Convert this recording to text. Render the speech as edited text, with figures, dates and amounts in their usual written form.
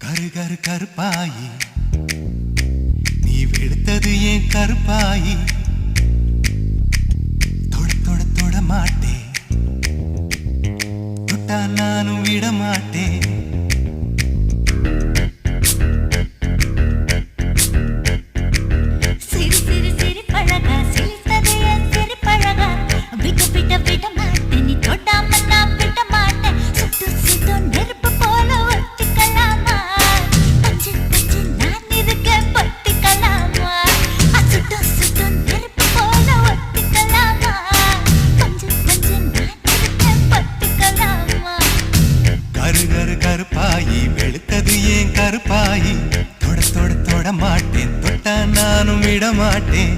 கரு கரு கருப்பாயி நீ வெளுத்தது ஏன் கருப்பாயி தொட தொட தொட மாட்டேன் தொட்டா நானும் விட மாட்டேன் கருப்பாயி வெளுத்தது ஏன் கருப்பாயி தொட தொட தொட மாட்டேன் தொட்டா நானும் விட மாட்டேன்